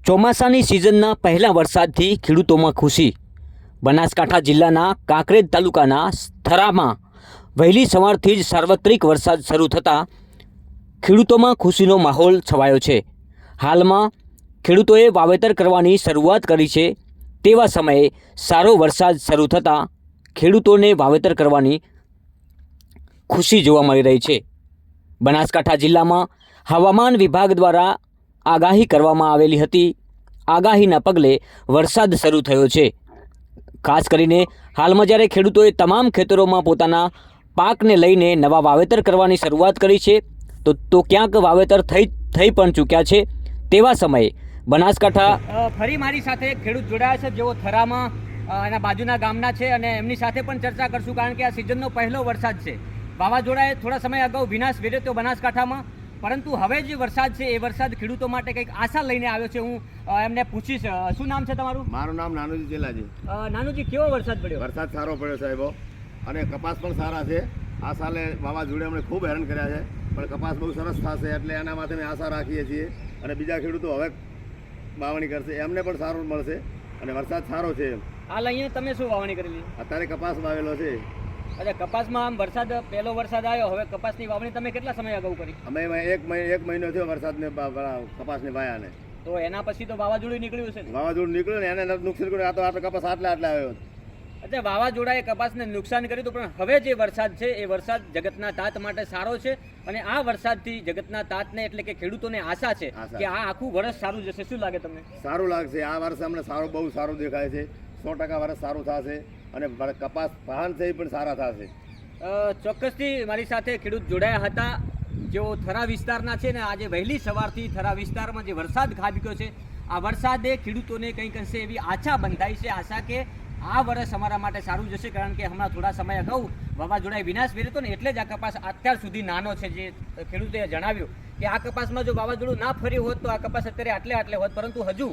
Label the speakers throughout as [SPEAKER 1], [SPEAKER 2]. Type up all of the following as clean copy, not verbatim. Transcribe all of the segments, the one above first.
[SPEAKER 1] ચોમાસાની સિઝનના પહેલા વરસાદથી ખેડૂતોમાં ખુશી। બનાસકાંઠા જિલ્લાના કાંકરેજ તાલુકાના થરામાં વહેલી સવારથી જ સાર્વત્રિક વરસાદ શરૂ થતાં ખેડૂતોમાં ખુશીનો માહોલ છવાયો છે। હાલમાં ખેડૂતોએ વાવેતર કરવાની શરૂઆત કરી છે। તેવા સમયે સારો વરસાદ શરૂ થતાં ખેડૂતોને વાવેતર કરવાની ખુશી જોવા મળી રહી છે। બનાસકાંઠા જિલ્લામાં હવામાન વિભાગ દ્વારા આગાહી કરવામાં આવેલી હતી। આગાહીના પગલે વરસાદ શરૂ થયો છે। ખાસ કરીને હાલમાં જ્યારે ખેડૂતોએ તમામ ખેતરોમાં પોતાના પાકને લઈને નવા વાવેતર કરવાની શરૂઆત કરી છે તો ક્યાંક વાવેતર થઈ પણ ચૂક્યા છે। તેવા સમયે બનાસકાંઠા ફરી મારી સાથે ખેડૂત જોડાયા છે જેઓ થરામાં એના બાજુના ગામના છે અને એમની સાથે પણ ચર્ચા કરશું કારણ કે આ સિઝનનો પહેલો વરસાદ છે। વાવાઝોડાએ થોડા સમય અગાઉ વિનાશ વેર્યો બનાસકાંઠામાં, પરંતુ હવે જે વરસાદ છે એ વરસાદ ખેડૂતો માટે કંઈક આશા લઈને આવ્યો છે। હું એમને પૂછીશ, શું નામ છે તમારું?
[SPEAKER 2] મારું નામ નાનુજી ચેલાજી।
[SPEAKER 1] નાનુજી, કેવો વરસાદ પડ્યો?
[SPEAKER 2] વરસાદ સારો પડ્યો સાહેબો, અને કપાસ પણ સારા છે। આ સાલે વાવાઝોડે અમને ખૂબ હેરાન કર્યા છે, પણ કપાસ બહુ સરસ થશે એટલે એના માટે અમે આશા રાખીએ છીએ। અને બીજા ખેડૂતો હવે વાવણી કરશે એમને પણ સારું મળશે અને વરસાદ સારો છે।
[SPEAKER 1] હાલ અહીંયા તમે શું વાવણી કરેલી?
[SPEAKER 2] અત્યારે કપાસ વાવેલો છે।
[SPEAKER 1] અચ્છા, કપાસમાં આમ વરસાદ પહેલો વરસાદ આવ્યો, હવે કપાસની વાવણી તમે કેટલા સમય અગાઉ કરી?
[SPEAKER 2] અમે એક મહિનો થયો વરસાદને કપાસને વાયાને।
[SPEAKER 1] તો એના પછી તો વાવાઝોડું નીકળ્યું છે ને?
[SPEAKER 2] વાવાઝોડું નીકળ્યું ને એને નુકસાન કર્યું। આ તો આપણે કપાસ આટલા આવ્યો।
[SPEAKER 1] અચ્છા, વાવાઝોડાએ કપાસને નુકસાન કર્યું, પણ હવે જે વરસાદ છે એ વરસાદ જગતના તાત માટે સારો છે અને આ વરસાદથી જગતના તાતને એટલે કે ખેડૂતોને આશા છે કે આ આખું વર્ષ સારું જશે। શું લાગે તમને?
[SPEAKER 2] સારું લાગશે। આ વર્ષ અમને સારું, બહુ સારું દેખાય છે। 100% વર્ષ સારું થશે અને કપાસ પાન છે એ પણ સારા થશે।
[SPEAKER 1] ચોક્કસથી મારી સાથે ખેડૂત જોડાયા હતા જેઓ થરા વિસ્તારના છે ને આજે વહેલી સવારથી થરા વિસ્તારમાં જે વરસાદ ખાબક્યો છે આ વરસાદે ખેડૂતોને કંઈક અંશે એવી આશા બંધાઈ છે, આશા કે આ વર્ષ અમારા માટે સારું જશે કારણ કે હમણાં થોડા સમય અગાઉ વાવાઝોડાએ વિનાશ વેર્યો હતો ને એટલે જ આ કપાસ અત્યાર સુધી નાનો છે। જે ખેડૂતોએ જણાવ્યું કે આ કપાસમાં જો વાવાઝોડું ના ફર્યું હોત તો આ કપાસ અત્યારે આટલે હોત, પરંતુ હજુ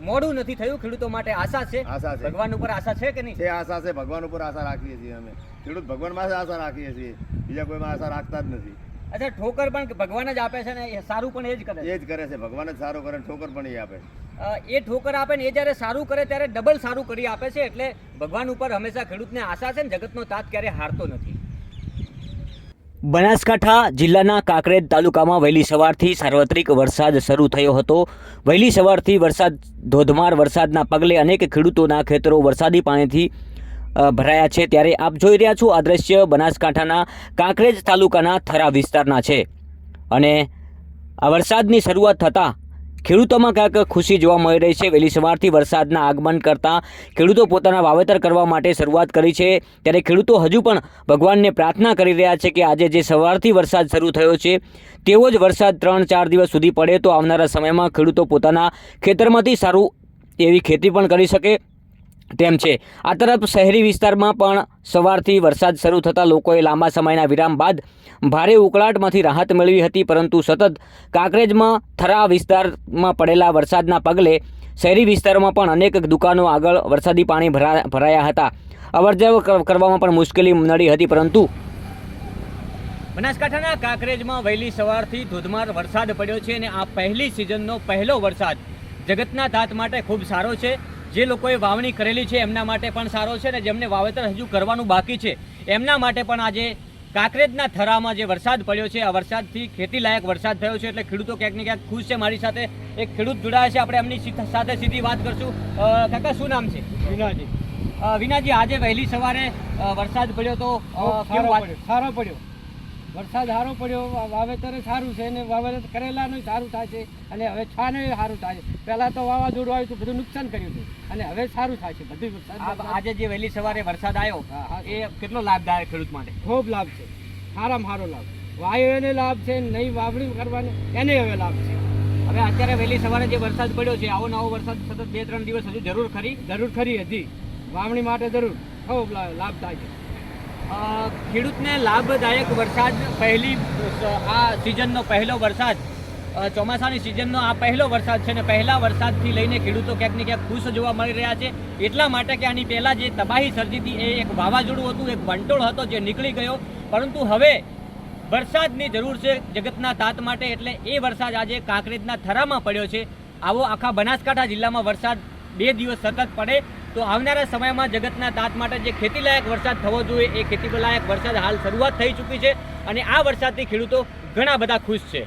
[SPEAKER 1] મોડું નથી થયું। ખેડૂતો માટે આશા છે। ભગવાન ઉપર આશા છે કે નહીં?
[SPEAKER 2] છે, આશા છે। ભગવાન ઉપર આશા રાખીએ છીએ અમે ખેડૂત, ભગવાન માં આશા રાખીએ છીએ, બીજા કોઈમાં આશા રાખતા જ નથી।
[SPEAKER 1] અચ્છા, ઠોકર પણ ભગવાન જ આપે છે ને સારું પણ એ જ કરે
[SPEAKER 2] છે। ભગવાન જ સારું કરે, ઠોકર પણ એ આપે।
[SPEAKER 1] એ ઠોકર આપે ને એ જ્યારે સારું કરે ત્યારે ડબલ સારું કરી આપે છે, એટલે ભગવાન ઉપર હંમેશા ખેડૂતને આશા છે ને જગતનો તાત ક્યારે હારતો નથી। બનાસકાંઠા જિલ્લાના કાંકરેજ તાલુકામાં વહેલી સવારથી સાર્વત્રિક વરસાદ શરૂ થયો હતો। વહેલી સવારથી ધોધમાર વરસાદના પગલે અનેક ખેડૂતોના ખેતરો વરસાદી પાણીથી ભરાયા છે। ત્યારે આપ જોઈ રહ્યા છો આ દ્રશ્ય બનાસકાંઠાના કાંકરેજ તાલુકાના થરા વિસ્તારના છે અને આ વરસાદની શરૂઆત થતાં ખેડૂતોમાં ક્યાંક ખુશી જોવા મળી રહી છે। વહેલી સવારથી વરસાદના આગમન કરતાં ખેડૂતો પોતાના વાવેતર કરવા માટે શરૂઆત કરી છે। ત્યારે ખેડૂતો હજુ પણ ભગવાનને પ્રાર્થના કરી રહ્યા છે કે આજે જે સવારથી વરસાદ શરૂ થયો છે તેવો જ વરસાદ 3-4 દિવસ સુધી પડે તો આવનારા સમયમાં ખેડૂતો પોતાના ખેતરમાંથી સારું એવી ખેતી પણ કરી શકે તેમ છે। આ તરફ શહેરી વિસ્તારમાં પણ સવારથી વરસાદ શરૂ થતાં લોકોએ લાંબા સમયના વિરામ બાદ ભારે ઉકળાટમાંથી રાહત મેળવી હતી, પરંતુ સતત કાંકરેજમાં થરા વિસ્તારમાં પડેલા વરસાદના પગલે શહેરી વિસ્તારોમાં પણ અનેક દુકાનો આગળ વરસાદી પાણી ભરાયા હતા। અવરજવર કરવામાં પણ મુશ્કેલી નડી હતી, પરંતુ બનાસકાંઠાના કાંકરેજમાં વહેલી સવારથી ધોધમાર વરસાદ પડ્યો છે અને આ પહેલી સિઝનનો પહેલો વરસાદ જગતના તાત માટે ખૂબ સારો છે। જે લોકોએ વાવણી કરેલી છે એમના માટે પણ સારો છે અને જેમને વાવેતર હજુ કરવાનું બાકી છે એમના માટે પણ આજે કાંકરેજના થરામાં જે વરસાદ પડ્યો છે આ વરસાદથી ખેતીલાયક વરસાદ થયો છે એટલે ખેડૂતો ક્યાંક ને ક્યાંક ખુશ છે। મારી સાથે એક ખેડૂત જોડાયા છે, આપણે એમની સાથે સીધી વાત કરશું। કાકા, શું નામ છે?
[SPEAKER 3] વિનાજી।
[SPEAKER 1] વિનાજી, આજે વહેલી સવારે વરસાદ પડ્યો તો
[SPEAKER 3] સારો પડ્યો વરસાદ સારો પડ્યો, વાવેતર સારું છે અને વાવેતર કરેલાનું સારું થાય છે અને હવે છાને સારું થાય છે। પહેલાં તો વાવાઝોડું આવ્યું તો બધું નુકસાન કર્યું હતું અને હવે સારું થાય છે બધું વરસાદ।
[SPEAKER 1] આજે જે વહેલી સવારે વરસાદ આવ્યો એ કેટલો લાભદાયક ખેડૂત માટે?
[SPEAKER 3] ખૂબ લાભ છે, સારામાં સારો લાભ। વાયુ એને લાભ છે, નહીં વાવણી કરવાની એને હવે લાભ છે।
[SPEAKER 1] હવે અત્યારે વહેલી સવારે જે વરસાદ પડ્યો છે આવો નવો વરસાદ સતત 2-3 દિવસ હજુ જરૂર ખરી
[SPEAKER 3] હતી વાવણી માટે જરૂર ખૂબ લાભ થાય છે।
[SPEAKER 1] ખેડૂતને લાભદાયક વરસાદ પહેલી આ સિઝનનો પહેલો વરસાદ, ચોમાસાની સિઝનનો આ પહેલો વરસાદ છે ને પહેલા વરસાદથી લઈને ખેડૂતો ક્યાંક ને ક્યાંક ખુશ જોવા મળી રહ્યા છે। એટલા માટે કે આની પહેલાં જે તબાહી સર્જી હતી એ એક વાવાઝોડું હતું, એક વંટોળ હતો જે નીકળી ગયો, પરંતુ હવે વરસાદની જરૂર છે જગતના તાત માટે, એટલે એ વરસાદ આજે કાંકરેજના થરામાં પડ્યો છે। આવો આખા બનાસકાંઠા જિલ્લામાં વરસાદ 2 દિવસ સતત પડે તો આવનારા સમયમાં જગતના તાત માટે જે ખેતીલાયક વરસાદ થવો જોઈએ એ ખેતીલાયક વરસાદ હાલ શરૂઆત થઈ ચૂકી છે અને આ વરસાદથી ખેડૂતો ઘણા બધા ખુશ છે.